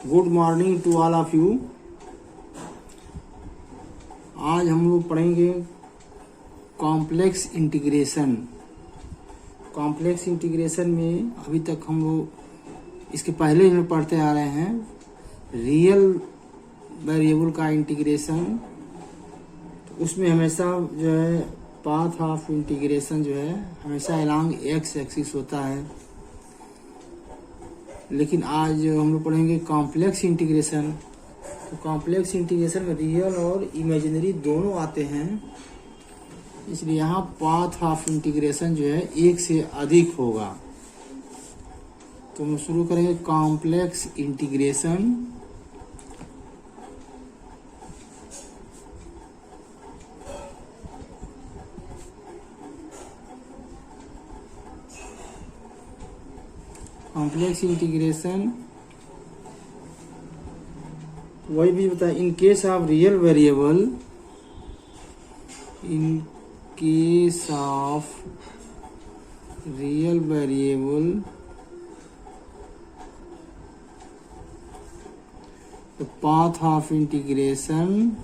Good morning to all of you. आज हम लोग पढ़ेंगे कॉम्प्लेक्स इंटीग्रेशन। कॉम्प्लेक्स इंटीग्रेशन में अभी तक हम लोग इसके पहले हम पढ़ते आ रहे हैं रियल वेरिएबल का इंटीग्रेशन। तो उसमें हमेशा जो है पाथ ऑफ इंटीग्रेशन जो है हमेशा अलोंग एक्स एक्सिस होता है, लेकिन आज हम लोग पढ़ेंगे कॉम्प्लेक्स इंटीग्रेशन। तो कॉम्प्लेक्स इंटीग्रेशन में रियल और इमेजिनरी दोनों आते हैं, इसलिए यहाँ पाथ ऑफ इंटीग्रेशन जो है एक से अधिक होगा। तो हम शुरू करेंगे कॉम्प्लेक्स इंटीग्रेशन। कॉम्प्लेक्स इंटीग्रेशन वही भी बताया in case of real variable, in case of real variable the path of integration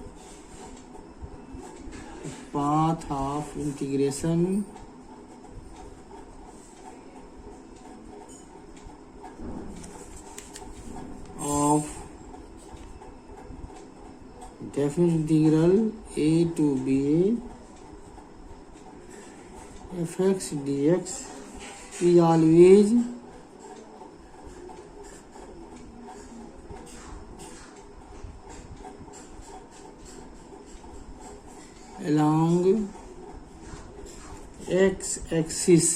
of definite integral a to b fx dx is always along x axis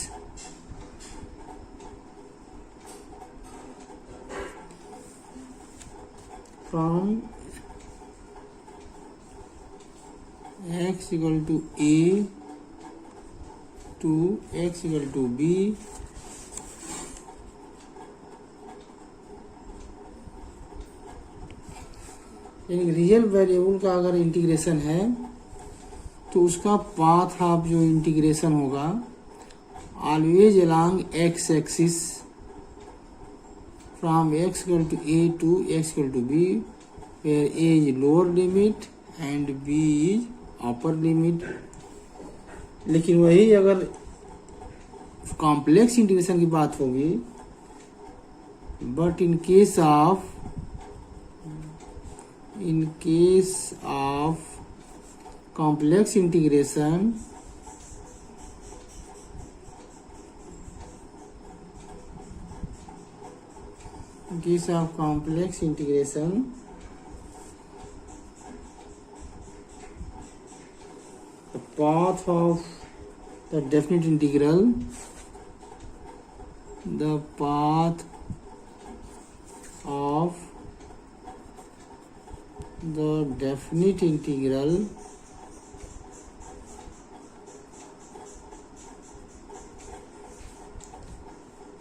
from x equal to a to x equal to b यानी real variable का अगर integration है तो उसका path of जो integration होगा always along x axis from x equal to a to x equal to b, where a is lower limit and b is upper limit। लेकिन वही अगर कॉम्प्लेक्स इंटीग्रेशन की बात होगी, but in case of complex integration case of complex integration the path of the definite integral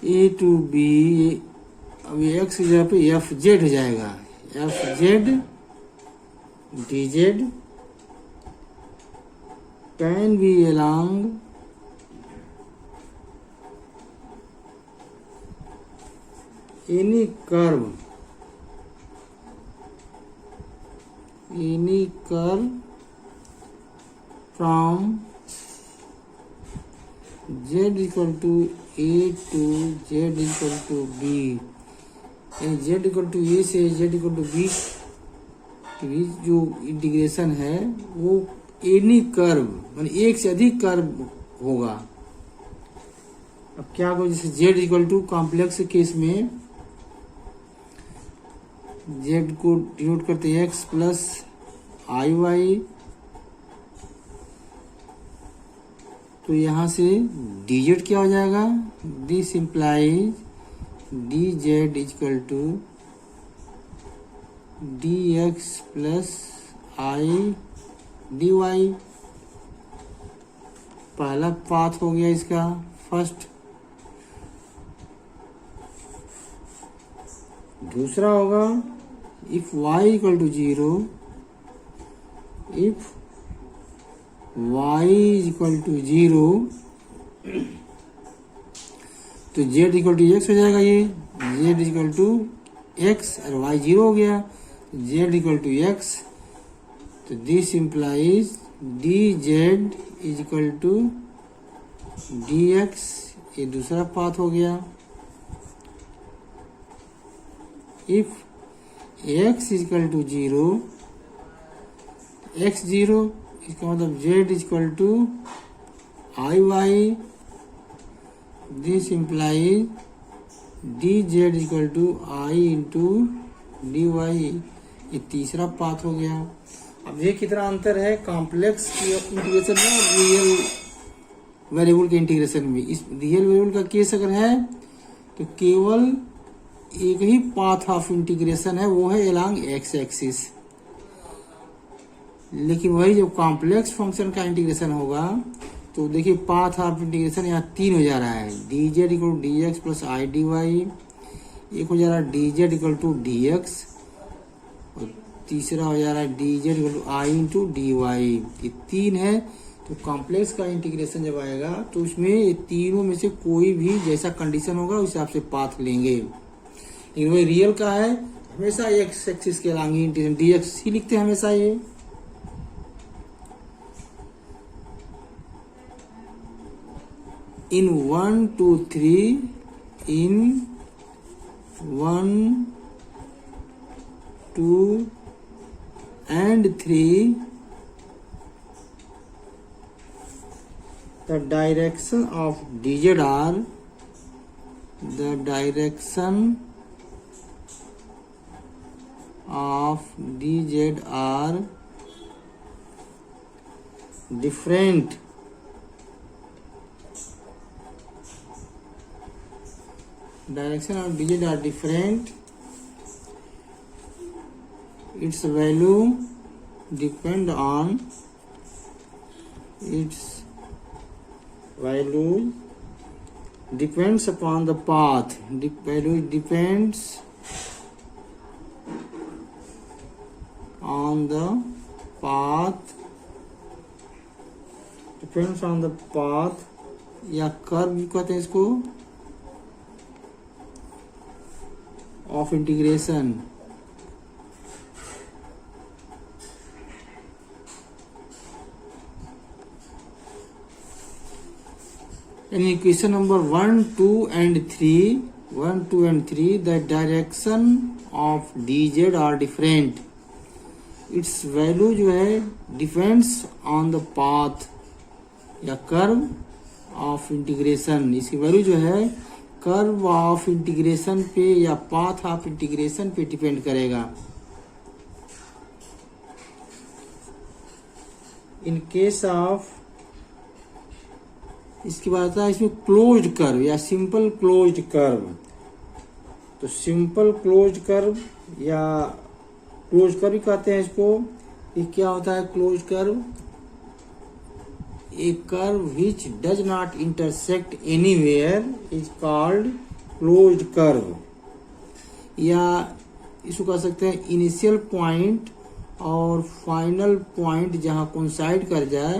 a to b, अब X की जगह पे एफ जेड हो जाएगा, F Z D Z can be along any curve from Z equal to A to Z equal to B. Z equal to A से Z equal to B के बीच जो integration है वो एनी कर्व मान एक से अधिक कर्व होगा। अब क्या होगा, जैसे Z equal to complex case में जेड को डिनोट करते हैं एक्स प्लस आई वाई, तो यहां से डी जेड क्या हो जाएगा, this implies D Z equal to D x plus I D Y. पहला पाथ हो गया इसका फर्स्ट। दूसरा होगा if Y equal to zero, if Y equal to zero तो जेड इक्वल टू एक्स हो जाएगा, ये जेड इक्वल टू एक्स और वाई जीरो हो गया, जेड इक्वल टू एक्स, तो this implies D Z is equal to D X, ये दूसरा पाथ हो गया। If X is equal to zero, X zero, इसका मतलब Z is equal to I Y, this implies D Z equal to I into D Y, ये तीसरा path हो गया। अब ये कितना अंतर है कॉम्प्लेक्स इंटीग्रेशन में और रियल वेरिएबल के इंटीग्रेशन में। इस रियल वेरिएबल का केस अगर है तो केवल एक ही पाथ ऑफ इंटीग्रेशन है, वो है अलोंग एक्स एक्सिस। लेकिन वही जब कॉम्प्लेक्स फंक्शन का इंटीग्रेशन होगा तो देखिए पाथ ऑफ इंटीग्रेशन यहाँ 3 हो जा रहा है, D Z equal to D x plus I D Y, एक हो जा रहा है D Z equal to D X, और तीसरा हो जा रहा है D Z equal to I into D Y. ये 3 है, तो कॉम्प्लेक्स का इंटीग्रेशन जब आएगा तो उसमें ये तीनों में से कोई भी जैसा कंडीशन होगा उस हिसाब से पाथ लेंगे। लेकिन वही रियल का है हमेशा एक्स एक्सिस के अलोंग इंटीग्रेशन डी एक्स ही लिखते हैं हमेशा। ये in 1 2 3 in 1 2 and 3 the direction of dz are the direction of dz are different direction of digit are different, its value depend on its value depends upon the path, value depends on the path, depends on the path या curve भी कहते हैं इसको of integration। In equation number 1 2 and 3 the direction of dz are different, its value जो है depends on the path या curve of integration, इसकी value जो है कर्व ऑफ इंटीग्रेशन पे या पाथ ऑफ इंटीग्रेशन पे डिपेंड करेगा। इन केस ऑफ, इसके बाद आता है इसमें क्लोज्ड कर्व या सिंपल क्लोज्ड कर्व। तो सिंपल क्लोज्ड कर्व या क्लोज्ड कर्व भी कहते हैं इसको। ये क्या होता है closed curve? A curve which does not intersect anywhere is called closed curve, या इसको कह सकते हैं इनिशियल पॉइंट और फाइनल पॉइंट जहां कोइंसाइड कर जाए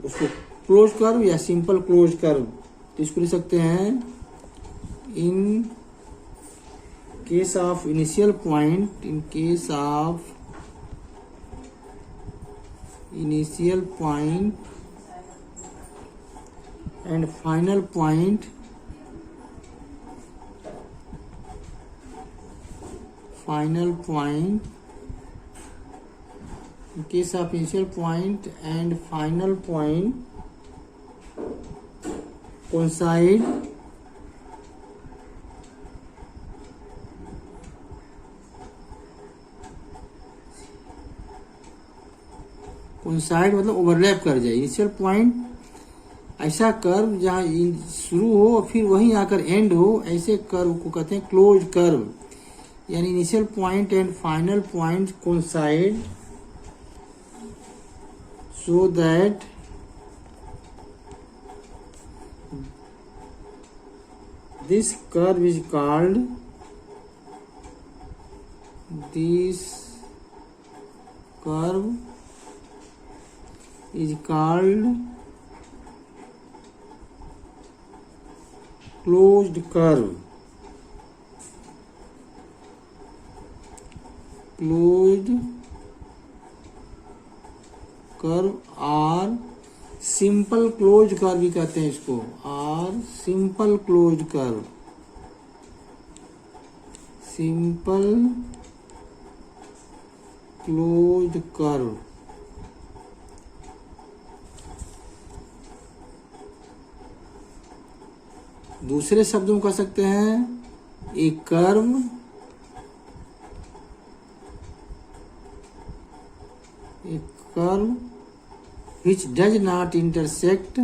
उसको क्लोज कर्व या सिंपल क्लोज कर्व। तो इसको लिख सकते हैं in case of initial point, in case of initial point and final point, in case of initial point and final point coincide coincide मतलब ओवरलैप कर जाए। इनिशियल पॉइंट ऐसा कर्व जहाँ शुरू हो और फिर वहीं आकर एंड हो, ऐसे कर्व को कहते हैं क्लोज कर्व। यानी initial point and final point coincide so that this curve is called, this curve is called closed curve। Closed curve और सिंपल क्लोज कर्व भी कहते हैं इसको, और simple close curve, simple close curve. दूसरे शब्दों में कह सकते हैं ए curve which does not intersect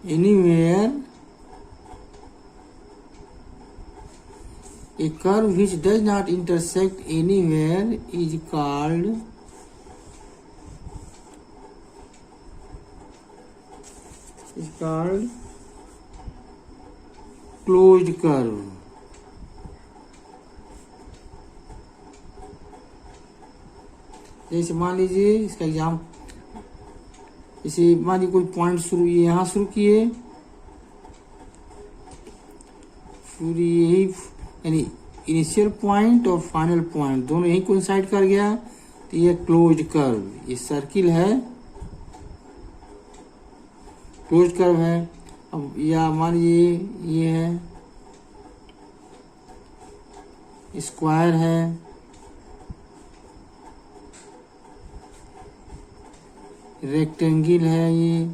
anywhere. A curve which does not intersect anywhere is called closed curve. जैसे मान लीजिए इसका एग्जाम, जैसे मान लीजिए कोई पॉइंट शुरू यहाँ शुरू किए, फिर यही यानी इनिशियल पॉइंट और फाइनल पॉइंट दोनों यही कोइंसाइड कर गया, तो ये क्लोज कर्व, ये सर्किल है, क्लोज कर्व है। अब या मान लीजिए ये है स्क्वायर है, रेक्टेंगल है, ये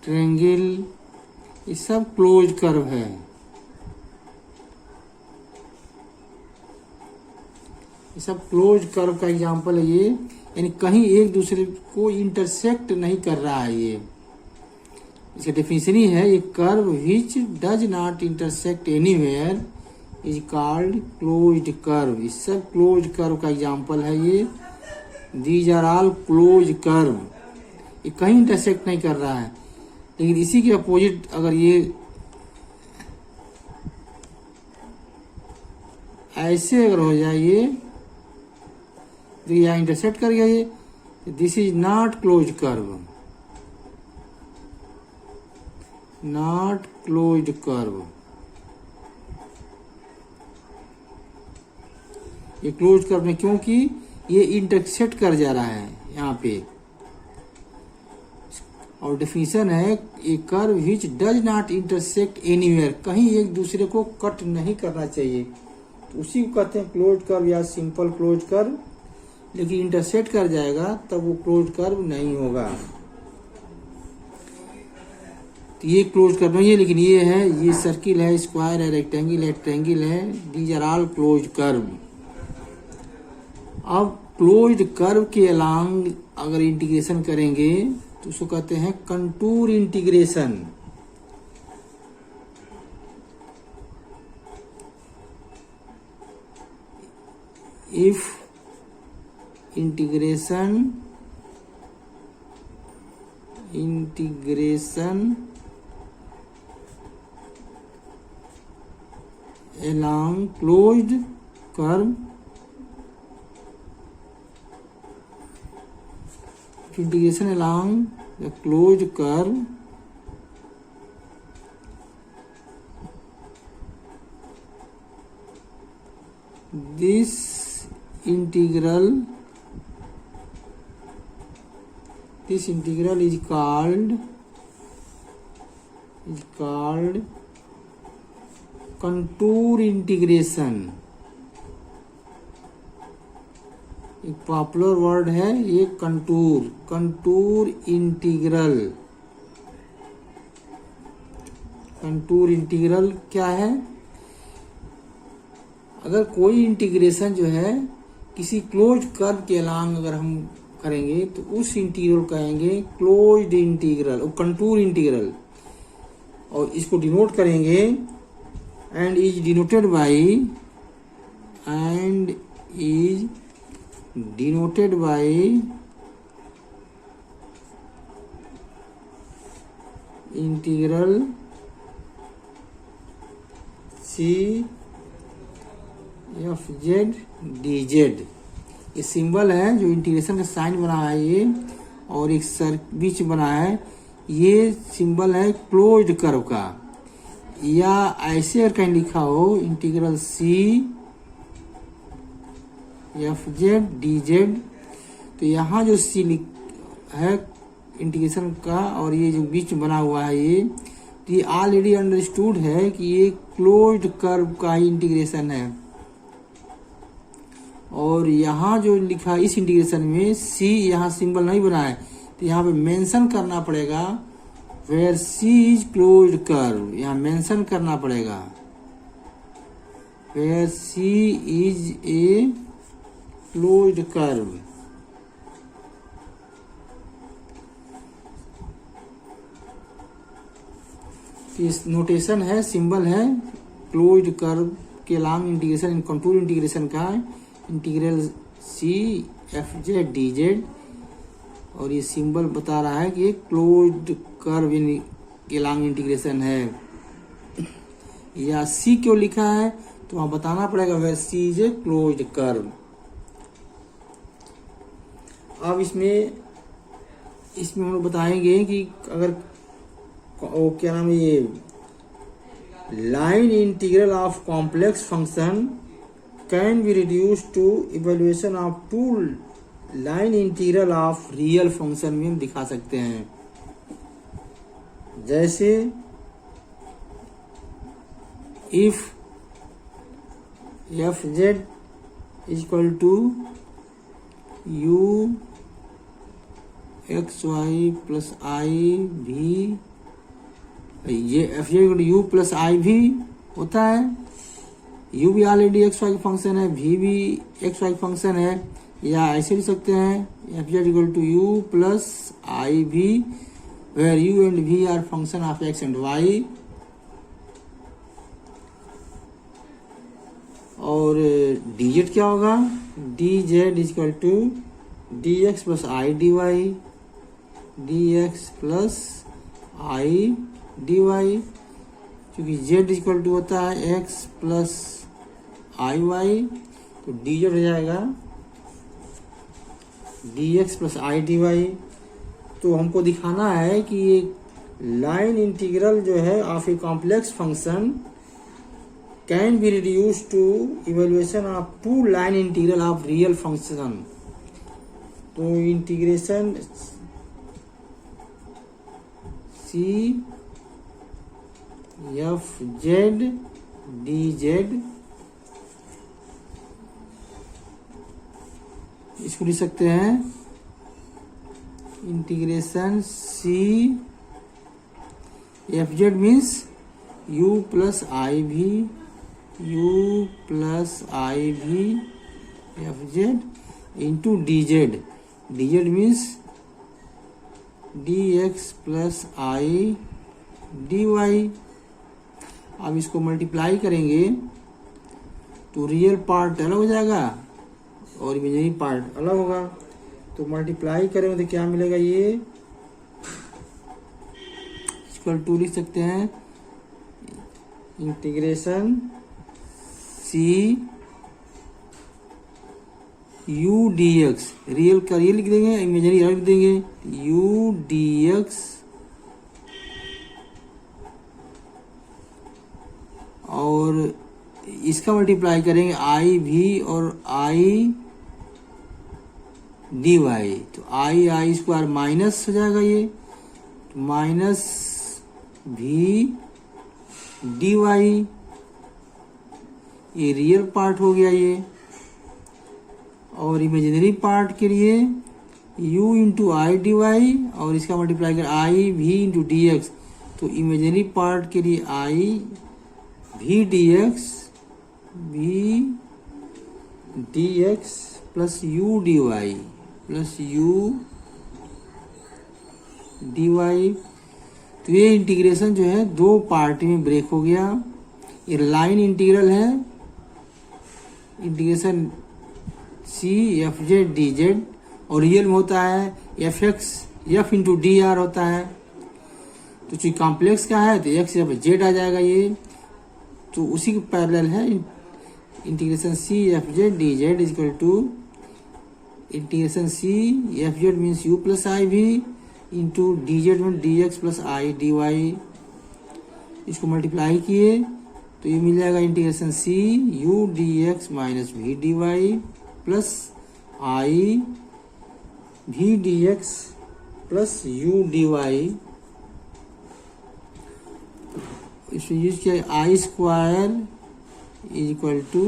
ट्रायंगल, ये सब क्लोज कर्व है। ये सब क्लोज कर्व का एग्जांपल है ये, यानी कहीं एक दूसरे को इंटरसेक्ट नहीं कर रहा है। ये इसका डेफिनेशन ही है, ये curve which does not intersect anywhere is called closed curve. ये सब क्लोज कर्व का एग्जांपल है ये। These are all close curve, ये कहीं इंटरसेक्ट नहीं कर रहा है। लेकिन इसी के अपोजिट अगर ये ऐसे अगर हो जाए, ये तो यहाँ इंटरसेक्ट कर गया, ये this is not close curve, not closed curve. ये क्लोज कर्व में, क्योंकि ये इंटरसेक्ट कर जा रहा है यहाँ पे। और डेफिनेशन है a curve which does not intersect anywhere, कहीं एक दूसरे को कट नहीं करना चाहिए, तो उसी को कहते हैं क्लोज कर्व या सिंपल क्लोज कर्व। लेकिन इंटरसेक्ट कर जाएगा तब वो क्लोज कर्व नहीं होगा। तो ये क्लोज कर्व नहीं है, लेकिन ये है, ये सर्किल है, स्क्वायर है, रेक्टेंगल है, ट्रायंगल है, these are all close curve. अब क्लोज्ड कर्व के अलोंग अगर इंटीग्रेशन करेंगे तो उसको कहते हैं contour integration. If integration along closed curve, integration along the closed curve this integral is called contour integration. एक पॉपुलर वर्ड है ये कंटूर इंटीग्रल। कंटूर इंटीग्रल क्या है? अगर कोई इंटीग्रेशन जो है किसी क्लोज कर्व के अलोंग अगर हम करेंगे तो उस इंटीग्रल कहेंगे क्लोज्ड इंटीग्रल और कंटूर इंटीग्रल, और इसको डिनोट करेंगे and is denoted by integral C F Z D Z, ये सिंबल है जो इंटीग्रेशन का साइन बना है ये, और एक सर बीच बना है, ये सिंबल है क्लोज्ड कर्व का। या ऐसे अगर कहीं लिखा हो integral C F Z D Z, तो यहाँ जो सी है इंटीग्रेशन का और ये जो बीच बना हुआ है ये, तो ये ऑलरेडी अंडरस्टूड है कि ये क्लोज्ड कर्व का ही इंटीग्रेशन है। और यहाँ जो लिखा इस इंटीग्रेशन में सी यहाँ सिंबल नहीं बना है, तो यहाँ पे मेंशन करना पड़ेगा where C is closed curve, यहाँ मेंशन करना पड़ेगा where C is a closed curve. इस नोटेशन है, सिंबल है क्लोज्ड कर्व के long integration in contour integration का integral C F Z D Z, और ये सिंबल बता रहा है कि ये क्लोज्ड कर्व इन के लॉन्ग इंटीग्रेशन है। या सी क्यों लिखा है तो वहां बताना पड़ेगा where C is a closed curve. अब इसमें हम लोग बताएंगे कि अगर क्या नाम है ये line integral of complex function can be reduce to evaluation of two line integral of real function में हम दिखा सकते हैं। जैसे if f z is equal to u x y plus i v, ये f z u plus i v होता है, you भी ऑलरेडी एक्स वाई फंक्शन है, भी एक्स वाई फंक्शन है। या ऐसे लिख सकते हैं f z equal to u plus i v where u and v are function of x and y. और डी जेड क्या होगा, d Z is equal to D x plus I D y, d x plus I D y, क्योंकि z equal to होता है x plus i y, तो d z हो जाएगा d x plus I D Y. तो हमको दिखाना है कि ये लाइन इंटीग्रल जो है of a complex function can be reduce to evaluation of two line integral of real function. तो integration C F Z D z, इसको लिख सकते हैं integration C F z means u plus i v, u plus i v f z into d z, D z means d x plus I D y. अब इसको multiply करेंगे तो real part अलग हो जाएगा और इमेजिनरी पार्ट अलग होगा। तो मल्टीप्लाई करेंगे तो क्या मिलेगा, ये इक्वल टू लिख सकते हैं integration c u d x, real का रियल लिख देंगे, इमेजिनरी अलग लिख देंगे, यू डी एक्स और इसका मल्टीप्लाई करेंगे आई भी और आई डी वाई, तो आई स्क्वायर माइनस हो जाएगा, ये तो माइनस भी डी वाई, ये रियल पार्ट हो गया ये। और इमेजिनरी पार्ट के लिए u into I D Y और इसका मल्टीप्लाई कर आई भी इंटू डी एक्स, तो इमेजिनरी पार्ट के लिए I V D x plus U D Y plus U D Y. तो ये इंटीग्रेशन जो है दो पार्ट में ब्रेक हो गया। ये लाइन इंटीग्रल है, integration C F Z D Z, और रियल में होता है F X F into D R होता है। तो चूंकि कॉम्प्लेक्स का है तो एक्स एफ जेड आ जाएगा ये। तो उसी के पैरेलल है integration C F Z D z is equal to integration C F z means u plus i भी into d z mean d x plus I D y. इसको मल्टीप्लाई किए तो ये मिल जाएगा integration c u d x minus v d Y plus i v d x plus U D y. इसमें use किया i square is equal to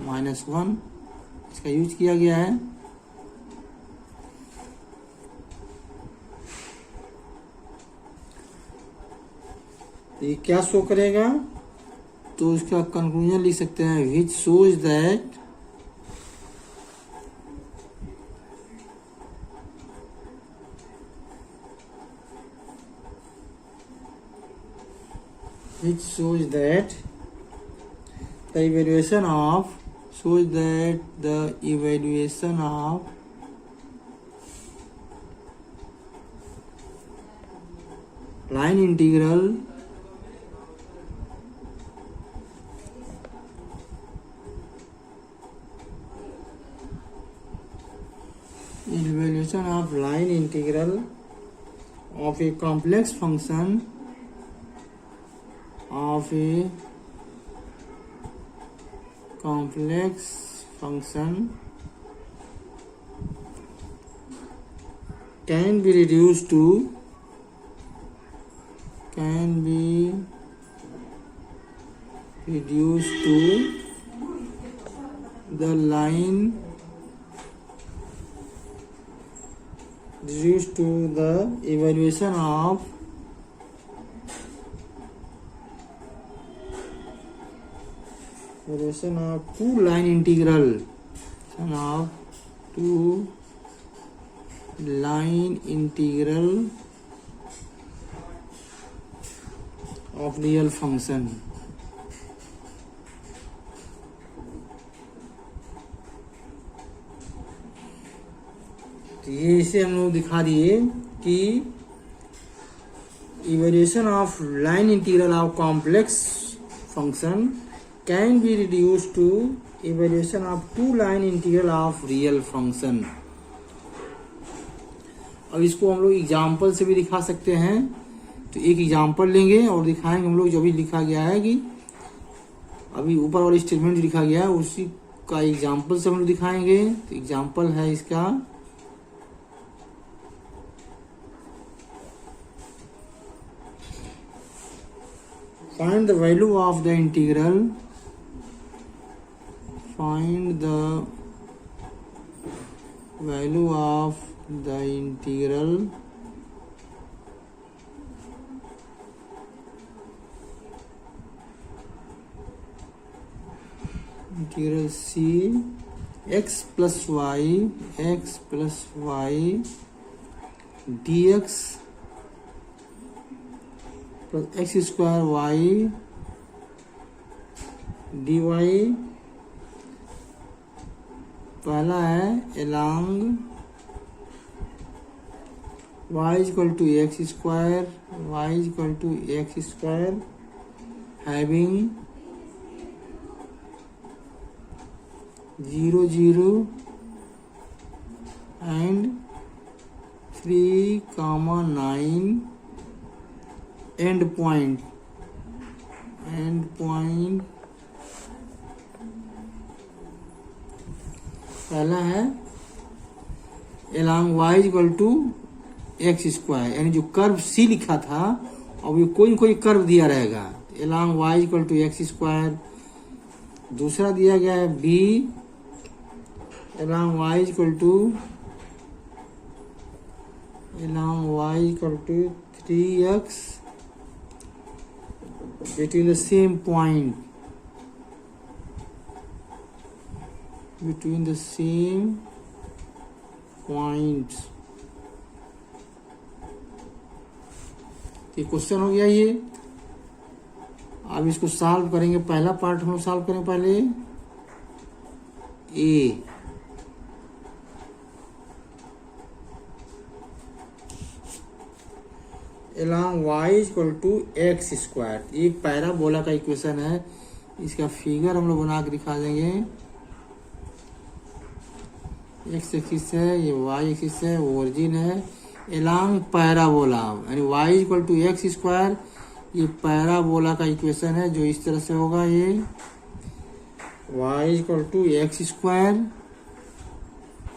-1, इसका use किया गया है। तो ये क्या शो करेगा, तो इसका कंक्लूजन लिख सकते हैं which shows that the evaluation of line integral of a complex function can be reduced to the line evaluation of two line integral of real function। तो ये इसे हम लोग दिखा दिए कि evaluation of line integral of complex function can be reduce to evaluation of two line integral of real function. अब इसको हम लोग एग्जाम्पल से भी दिखा सकते हैं। तो एक एग्जाम्पल लेंगे और दिखाएंगे हम लोग जो भी लिखा गया है कि अभी ऊपर वाली स्टेटमेंट जो लिखा गया है उसी का एग्जाम्पल से हम लोग दिखाएंगे। तो एग्जाम्पल है इसका find the value of the integral integral c x plus y dx plus x square y dy। पहला है along y equal to x square having 0 0 and 3, 9 end point पहला है along y equal to x square, यानी जो curve c लिखा था अब ये कोई न कोई कर्व दिया रहेगा along y equal to x square। दूसरा दिया गया है b along y equal to 3x between the same point ये क्वेश्चन हो गया ये। अब इसको सॉल्व करेंगे। पहला पार्ट हम लोग सॉल्व करें पहले ए। along y equal to x square, ये पैराबोला का इक्वेशन है इसका फिगर हम लोग बना के दिखा देंगे। एक्स एक्सिस है, ये वाई एक्सिस है, ओरिजिन है एलॉन्ग पैराबोला, यानी Y equal to X square. ये पैराबोला का इक्वेशन है जो इस तरह से होगा, ये Y equal to X square,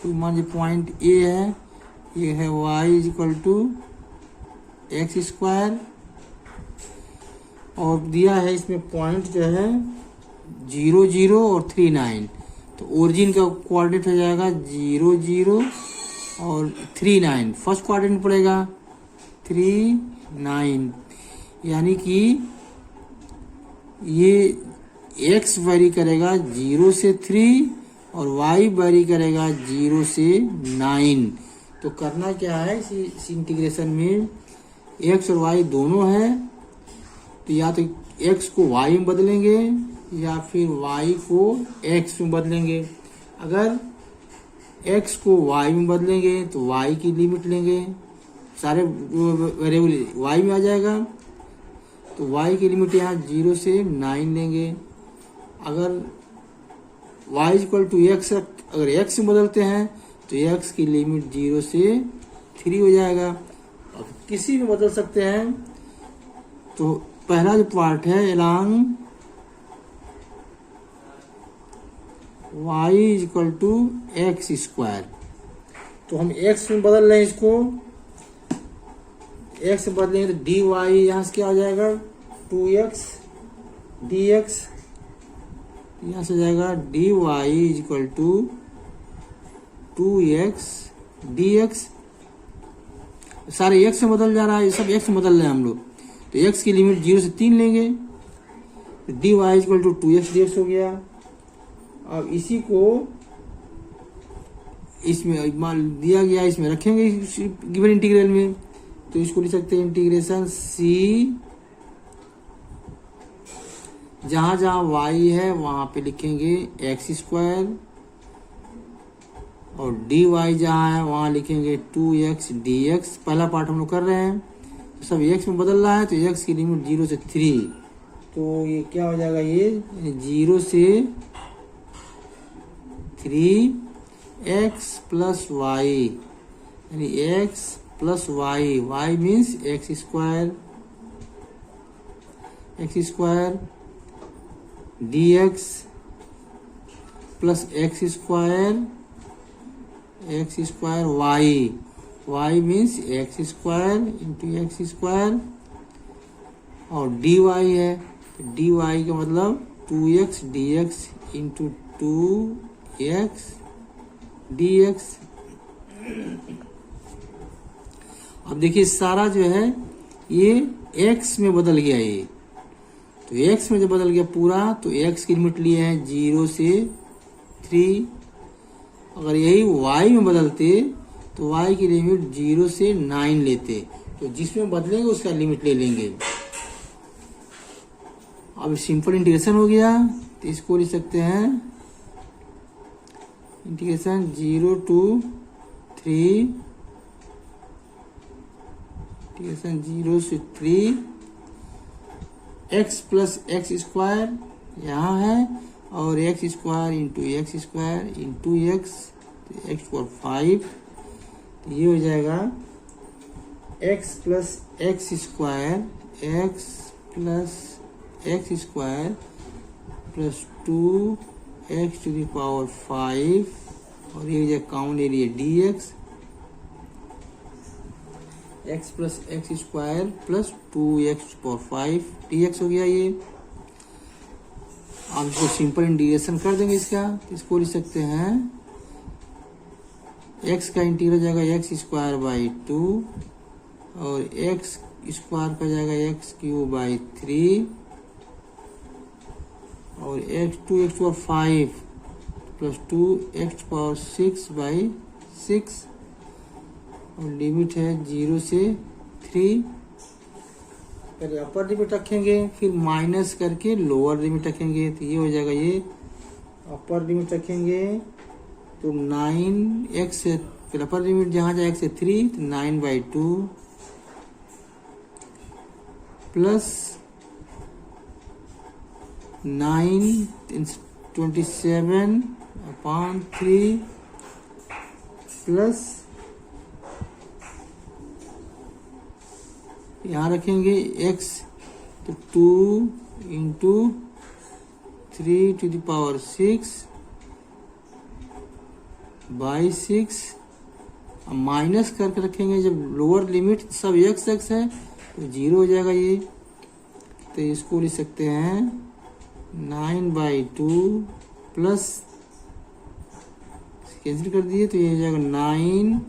टू मान पॉइंट ए है, ये है Y equal to X square, और दिया है इसमें पॉइंट जो है 0 0 और 3 9। तो ओरिजिन का कोऑर्डिनेट हो जाएगा 0 0 और 3 9। फर्स्ट कोऑर्डिनेट पड़ेगा 3 9, यानी कि ये x वेरी करेगा 0 से 3 और y वेरी करेगा 0 से 9। तो करना क्या है इस इंटीग्रेशन में, x और y दोनों है, तो या तो x को y में बदलेंगे या फिर y को x में बदलेंगे। अगर x को y में बदलेंगे तो y की लिमिट लेंगे, सारे वेरिएबल y में आ जाएगा, तो y की लिमिट यहाँ 0 से 9 लेंगे। अगर y इक्वल टू एक्स, अगर x में बदलते हैं तो x की लिमिट 0 से 3 हो जाएगा। अब किसी में बदल सकते हैं, तो पहला जो पार्ट है along y equal to X square, तो हम x में बदल रहे हैं, इसको x में बदलेंगे तो dy यहाँ से क्या हो जाएगा 2x dx, यहाँ से जाएगा dy equal to 2x dx। सारे x में बदल जा रहा है, ये सब x में बदल रहे हैं हम लोग, तो x की लिमिट 0 से 3 लेंगे, dy equal to 2x dx हो गया। अब इसी को इसमें मान दिया गया, इसमें रखेंगे गिवन इंटीग्रल में, तो इसको लिख सकते हैं इंटीग्रेशन c, जहां जहां y है वहां पे लिखेंगे एक्स स्क्वायर, और dy जहां है वहां लिखेंगे 2x dx। पहला पार्ट हम लोग कर रहे हैं, तो सब x में बदल रहा है, तो x की लिमिट 0 से 3, तो ये क्या हो जाएगा, ये 0 से 3x प्लस वाई, यानी x plus Y, Y means X square dx plus X square Y, Y means X square into X square, और dy है, तो dy का मतलब 2x dx into 2x dx। अब देखिए सारा जो है ये x में बदल गया, ये तो x में जब बदल गया पूरा, तो x की लिमिट लिए हैं 0 से 3। अगर यही y में बदलते तो y की लिमिट 0 से 9 लेते, तो जिसमें बदलेंगे उसका लिमिट ले लेंगे। अब सिंपल इंटीग्रेशन हो गया, तो इसको लिख सकते हैं इंटीग्रेशन 0 to 3, इंटीग्रेशन 0 से 3 x प्लस एक्स स्क्वायर यहाँ है, और X square into X square into X, X पर 5, तो ये हो जाएगा x plus X square, X plus X square plus 2x to the power 5, और ये जो count area dx, x plus X square plus 2x power 5 dx हो गया ये। अब इसको सिंपल इंटीग्रेशन कर देंगे इसका, इसको लिख सकते हैं x का इंटीग्रल हो जाएगा एक्स स्क्वायर बाई 2, और x स्क्वायर का जाएगा एक्स क्यूब बाई 3, और x power 5 plus 2x power 6 by 6, और लिमिट है 0 से 3। पहले अपर लिमिट रखेंगे, फिर माइनस करके लोअर लिमिट रखेंगे, तो ये हो जाएगा, ये अपर लिमिट रखेंगे तो 9x से, फिर अपर लिमिट जहाँ जाए x से 3, तो 9/2 प्लस 9/27 प्लस यहाँ रखेंगे x, तो 2 इंटू 3⁶/6 माइनस करके रखेंगे। जब लोअर लिमिट सब x है तो 0 हो जाएगा ये, तो इसको लिख सकते हैं 9/2 प्लस कैंसिल कर दिए तो ये हो जाएगा 9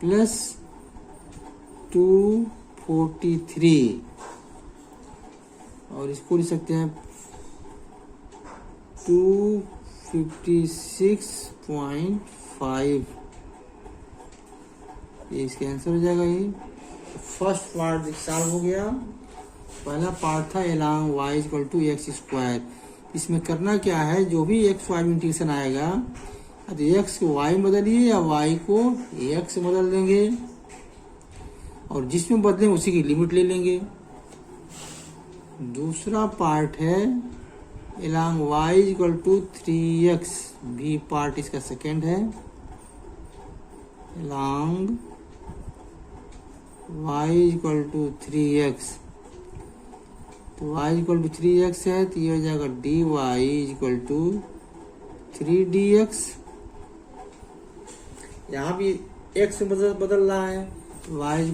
प्लस 243 और इसको लिख सकते हैं 256.5। ये इसका आंसर हो जाएगा। ये फर्स्ट पार्ट सॉल्व हो गया। पहला पार्ट था एलॉन्ग y = x²। इसमें करना क्या है, जो भी x y में इंटीग्रेशन आएगा तो x को y में बदलिए या y को x से बदल देंगे और जिसमें बदलें उसी की लिमिट ले लेंगे। दूसरा पार्ट है एलॉन्ग y = 3x, भी पार्ट इसका सेकेंड है। एलॉन्ग y = 3x, तो y = 3x है तो ये हो जाएगा dy = 3dx। यहाँ भी x बदल रहा है, y =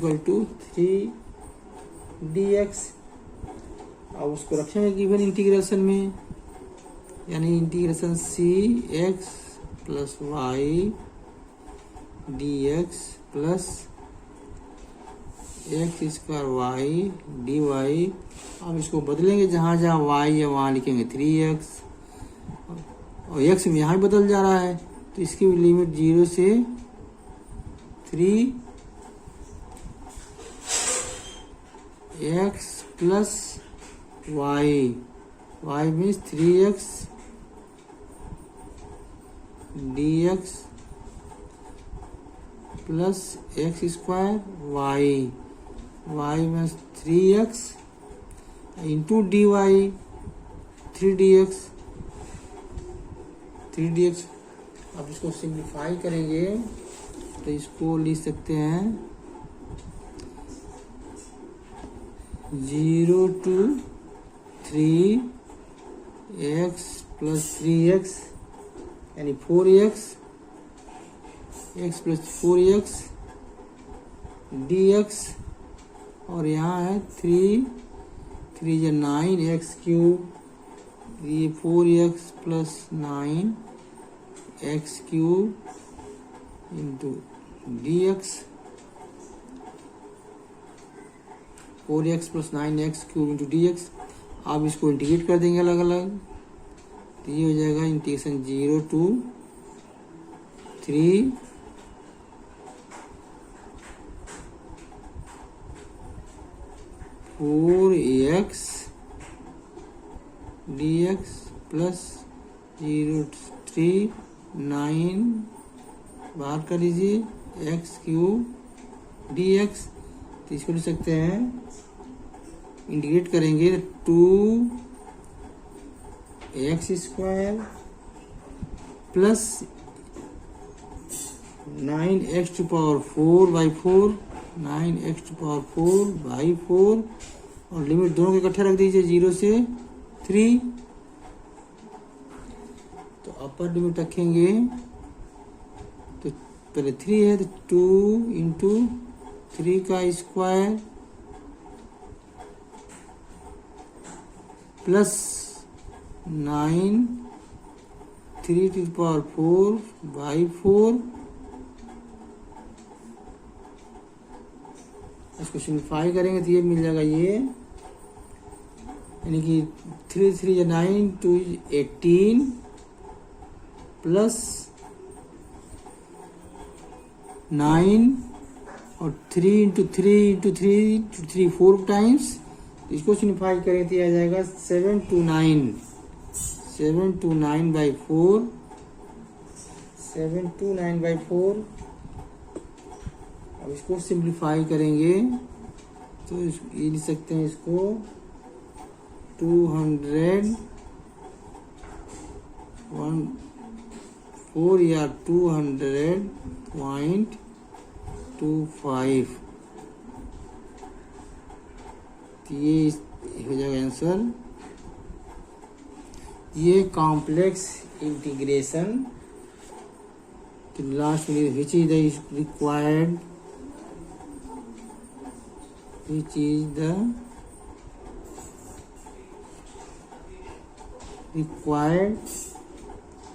3dx। अब उसको रखेंगे गिवन इंटीग्रेशन में, यानी integration cx + y dx plus x² dy। अब इसको बदलेंगे, जहाँ जहाँ y है वहाँ लिखेंगे 3x और x में यहाँ बदल जा रहा है तो इसकी लिमिट 0 से 3x plus y, y means 3x dx plus x² y, y means 3x into dy 3dx। अब इसको सिंप्लीफाई करेंगे तो इसको लिख सकते हैं 0 to 3x + 3x यानी 4x, x + 4x dx और यहाँ है 3 × 9 x³, ये 4x + 9 x³ into dx, 4x + 9 x³ into dx। आप इसको इंटीग्रेट कर देंगे अलग अलग तो ये हो जाएगा integration 0 to 3 4x dx plus 0 to 3 9 बाहर कर लीजिए x³ dx। तो इसको लिख सकते हैं, इंटीग्रेट करेंगे 2x² प्लस 9x⁴/4 9x⁴/4 और लिमिट दोनों के इकट्ठे रख दीजिए 0 से 3। तो अपर लिमिट रखेंगे तो पहले 3 है तो 2 इंटू 3 का स्क्वायर प्लस 9 3⁴/4। इसको सिंप्लीफाई करेंगे तो ये मिल जाएगा, ये यानी कि 3 3 9 2 18 प्लस 9 और 3 इंटू 3 इंटू 3 3 4 टाइम्स। इसको सिंप्लीफाई करें तो आ जाएगा 729/4 729/4। अब इसको सिंप्लीफाई करेंगे तो ये लिख सकते हैं इसको 200 4 या 200.25, ये हो जाएगा आंसर। ये कॉम्प्लेक्स इंटीग्रेशन लास्ट में which is the required, which is the required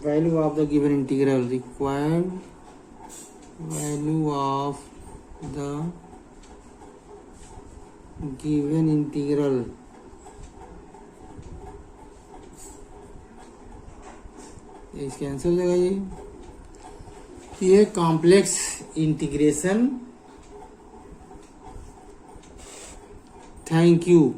value of the given integral, required value of the given integral, इसका आंसर हो जाएगा ये कॉम्प्लेक्स इंटीग्रेशन। Thank you.